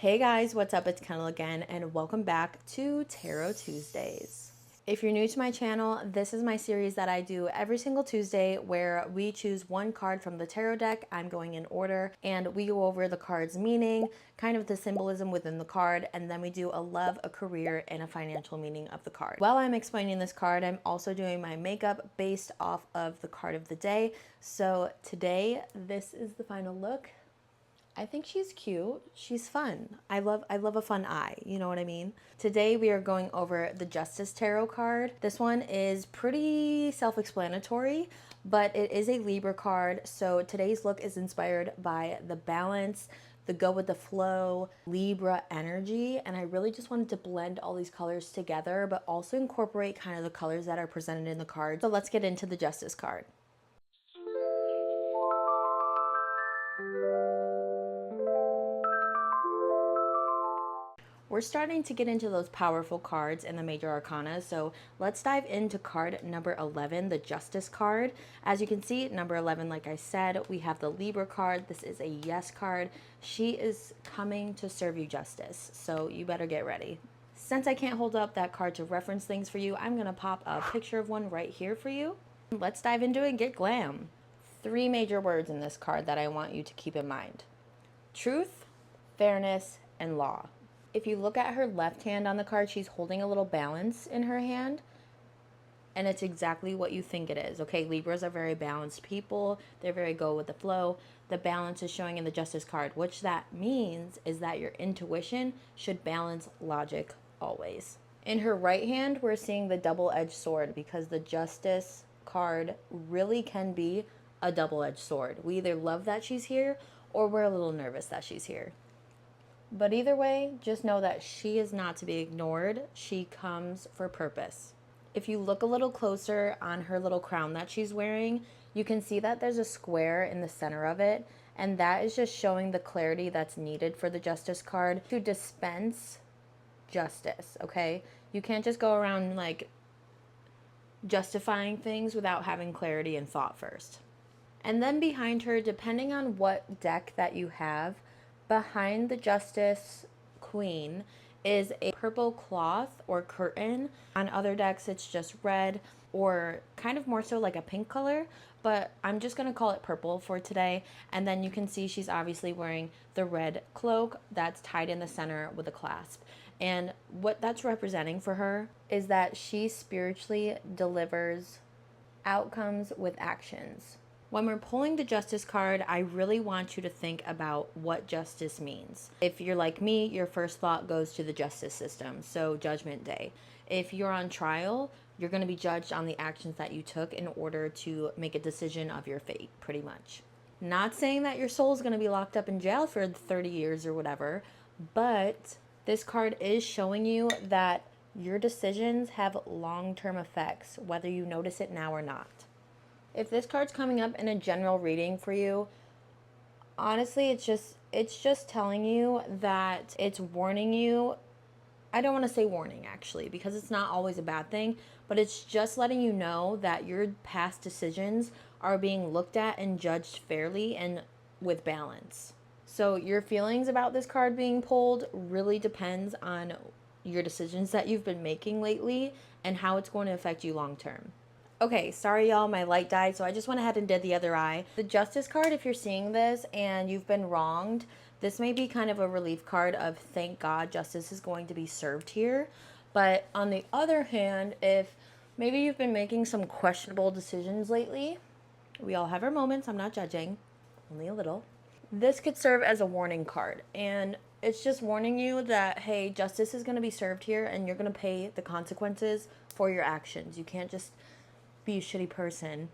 Hey guys, what's up? It's Kendall again, and welcome back to Tarot Tuesdays. If you're new to my channel, this is my series that I do every single Tuesday where we choose one card from the tarot deck. I'm going in order, and we go over the card's meaning, kind of the symbolism within the card, and then we do a love, a career, and a financial meaning of the card. While I'm explaining this card, I'm also doing my makeup based off of the card of the day. So today, this is the final look. I think she's cute. She's fun. I love a fun eye. You know what I mean? Today we are going over the Justice Tarot card. This one is pretty self-explanatory, but it is a Libra card. So today's look is inspired by the balance, the go with the flow, Libra energy. And I really just wanted to blend all these colors together, but also incorporate kind of the colors that are presented in the card. So let's get into the Justice card. We're starting to get into those powerful cards in the major arcana, so let's dive into card number 11, the Justice card. As you can see, number 11, like I said, we have the Libra card. This is a yes card. She is coming to serve you justice, so you better get ready. Since I can't hold up that card to reference things for you, I'm going to pop a picture of one right here for you. Let's dive into it and get glam. 3 major words in this card that I want you to keep in mind: truth, fairness, and law. If you look at her left hand on the card, she's holding a little balance in her hand, and it's exactly what you think it is. Okay, Libras are very balanced people. They're very go with the flow. The balance is showing in the Justice card, which that means is that your intuition should balance logic always. In her right hand, we're seeing the double-edged sword, because the Justice card really can be a double-edged sword. We either love that she's here or we're a little nervous that she's here. But either way, just know that she is not to be ignored. She comes for purpose. If you look a little closer on her little crown that she's wearing, you can see that there's a square in the center of it, and that is just showing the clarity that's needed for the Justice card to dispense justice, okay? You can't just go around like justifying things without having clarity and thought first. And then behind her, depending on what deck that you have, behind the Justice Queen is a purple cloth or curtain. On other decks, it's just red or kind of more so like a pink color, but I'm just going to call it purple for today. And then you can see she's obviously wearing the red cloak that's tied in the center with a clasp. And what that's representing for her is that she spiritually delivers outcomes with actions. When we're pulling the Justice card, I really want you to think about what justice means. If you're like me, your first thought goes to the justice system, so Judgment Day. If you're on trial, you're going to be judged on the actions that you took in order to make a decision of your fate, pretty much. Not saying that your soul is going to be locked up in jail for 30 years or whatever, but this card is showing you that your decisions have long-term effects, whether you notice it now or not. If this card's coming up in a general reading for you, honestly, it's just telling you that it's warning you. I don't want to say warning, actually, because it's not always a bad thing, but it's just letting you know that your past decisions are being looked at and judged fairly and with balance. So your feelings about this card being pulled really depends on your decisions that you've been making lately and how it's going to affect you long term. Okay, sorry y'all, my light died, so I just went ahead and did the other eye. The Justice card, if you're seeing this and you've been wronged, this may be kind of a relief card of thank God justice is going to be served here. But on the other hand, if maybe you've been making some questionable decisions lately, we all have our moments, I'm not judging, only a little. This could serve as a warning card, and it's just warning you that, hey, justice is going to be served here and you're going to pay the consequences for your actions. You can't just be a shitty person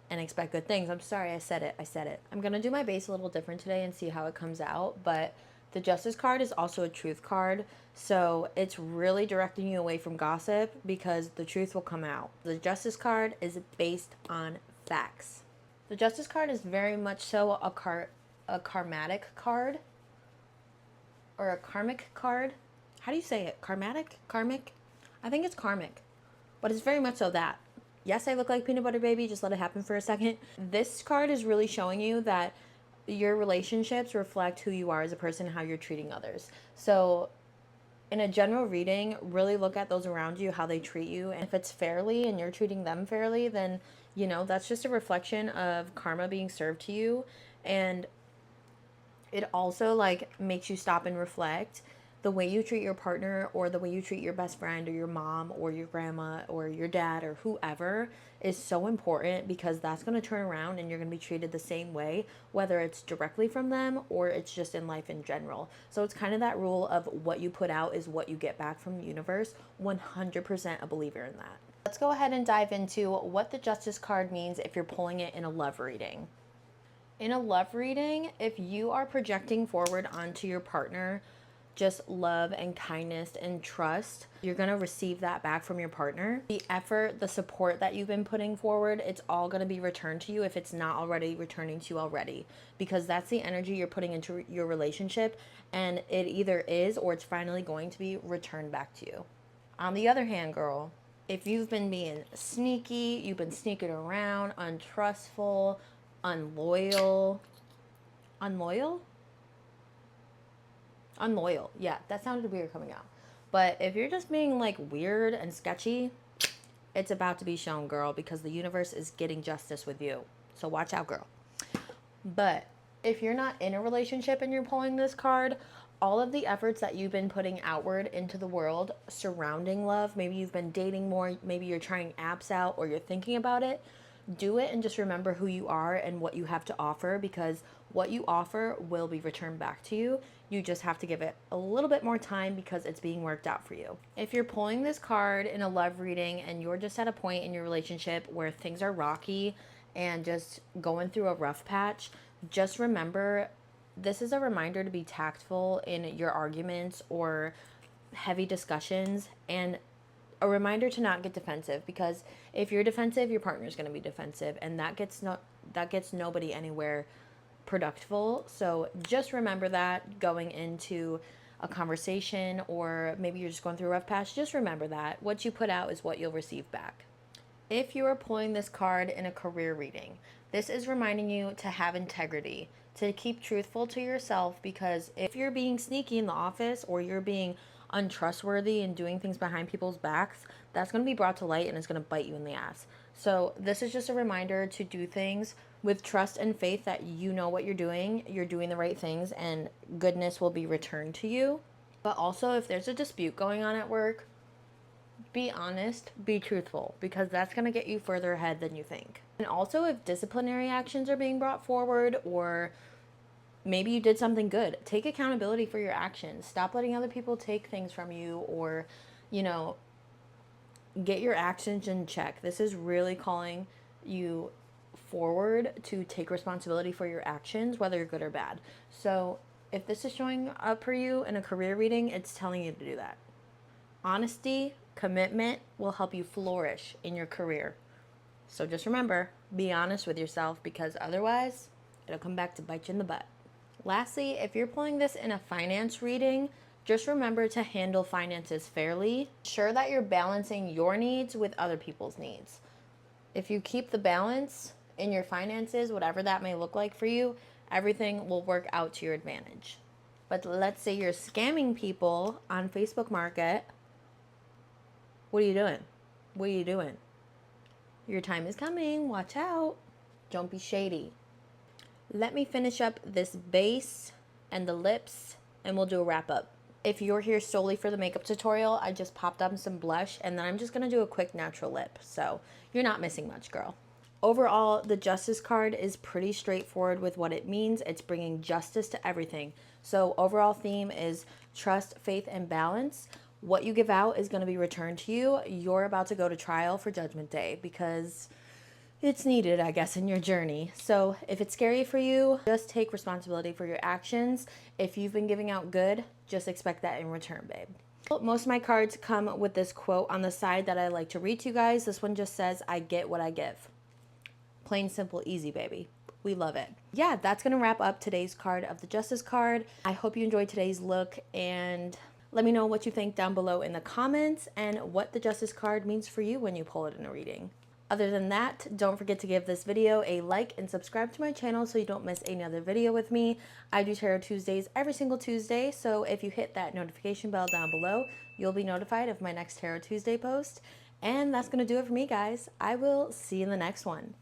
and expect good things. I'm sorry, I said it. I'm going to do my base a little different today and see how it comes out, but the Justice card is also a truth card, so it's really directing you away from gossip because the truth will come out. The Justice card is based on facts. The Justice card is very much so a karmatic card, or a karmic card. How do you say it? Karmatic? Karmic? I think it's karmic, but it's very much so that. Yes, I look like Peanut Butter Baby, just let it happen for a second. This card is really showing you that your relationships reflect who you are as a person, how you're treating others. So in a general reading, really look at those around you, how they treat you. And if it's fairly and you're treating them fairly, then, that's just a reflection of karma being served to you. And it also like makes you stop and reflect. The way you treat your partner or the way you treat your best friend or your mom or your grandma or your dad or whoever is so important, because that's going to turn around and you're going to be treated the same way, whether it's directly from them or it's just in life in general. So it's kind of that rule of what you put out is what you get back from the universe. 100% a believer in that. Let's go ahead and dive into what the Justice card means if you're pulling it in a love reading. In a love reading, if you are projecting forward onto your partner just love and kindness and trust, you're going to receive that back from your partner. The effort, the support that you've been putting forward, it's all going to be returned to you if it's not already returning to you already, because that's the energy you're putting into your relationship, and it either is or it's finally going to be returned back to you. On the other hand, girl, if you've been being sneaky, you've been sneaking around, untrustful, unloyal, yeah, that sounded weird coming out. But if you're just being like weird and sketchy, it's about to be shown, girl, because the universe is getting justice with you. So watch out, girl. But if you're not in a relationship and you're pulling this card, all of the efforts that you've been putting outward into the world surrounding love, maybe you've been dating more, maybe you're trying apps out or you're thinking about it, do it and just remember who you are and what you have to offer, because what you offer will be returned back to you. You just have to give it a little bit more time because it's being worked out for you. If you're pulling this card in a love reading and you're just at a point in your relationship where things are rocky and just going through a rough patch, just remember this is a reminder to be tactful in your arguments or heavy discussions, and a reminder to not get defensive, because if you're defensive, your partner's going to be defensive, and that gets nobody anywhere productive. So just remember that going into a conversation, or maybe you're just going through a rough patch, just remember that what you put out is what you'll receive back. If you are pulling this card in a career reading, this is reminding you to have integrity, to keep truthful to yourself, because if you're being sneaky in the office or you're being untrustworthy and doing things behind people's backs, that's going to be brought to light and it's going to bite you in the ass. So this is just a reminder to do things with trust and faith that you know what you're doing the right things, and goodness will be returned to you. But also, if there's a dispute going on at work, be honest, be truthful, because that's going to get you further ahead than you think. And also, if disciplinary actions are being brought forward, or maybe you did something good, take accountability for your actions. Stop letting other people take things from you, or, get your actions in check. This is really calling you forward to take responsibility for your actions, whether you're good or bad. So if this is showing up for you in a career reading, it's telling you to do that. Honesty, commitment will help you flourish in your career. So just remember, be honest with yourself, because otherwise it'll come back to bite you in the butt. Lastly, if you're pulling this in a finance reading, just remember to handle finances fairly. Ensure that you're balancing your needs with other people's needs. If you keep the balance in your finances, whatever that may look like for you, everything will work out to your advantage. But let's say you're scamming people on Facebook Market. What are you doing? What are you doing? Your time is coming. Watch out. Don't be shady. Let me finish up this base and the lips, and we'll do a wrap up. If you're here solely for the makeup tutorial, I just popped on some blush, and then I'm just going to do a quick natural lip. So you're not missing much, girl. Overall, the Justice card is pretty straightforward with what it means. It's bringing justice to everything. So overall theme is trust, faith, and balance. What you give out is going to be returned to you. You're about to go to trial for Judgment Day, because it's needed, I guess, in your journey. So if it's scary for you, just take responsibility for your actions. If you've been giving out good, just expect that in return, babe. Most of my cards come with this quote on the side that I like to read to you guys. This one just says, I get what I give. Plain, simple, easy, baby. We love it. Yeah, that's going to wrap up today's card of the Justice card. I hope you enjoyed today's look, and let me know what you think down below in the comments and what the Justice card means for you when you pull it in a reading. Other than that, don't forget to give this video a like and subscribe to my channel so you don't miss another video with me. I do Tarot Tuesdays every single Tuesday, so if you hit that notification bell down below, you'll be notified of my next Tarot Tuesday post. And that's going to do it for me, guys. I will see you in the next one.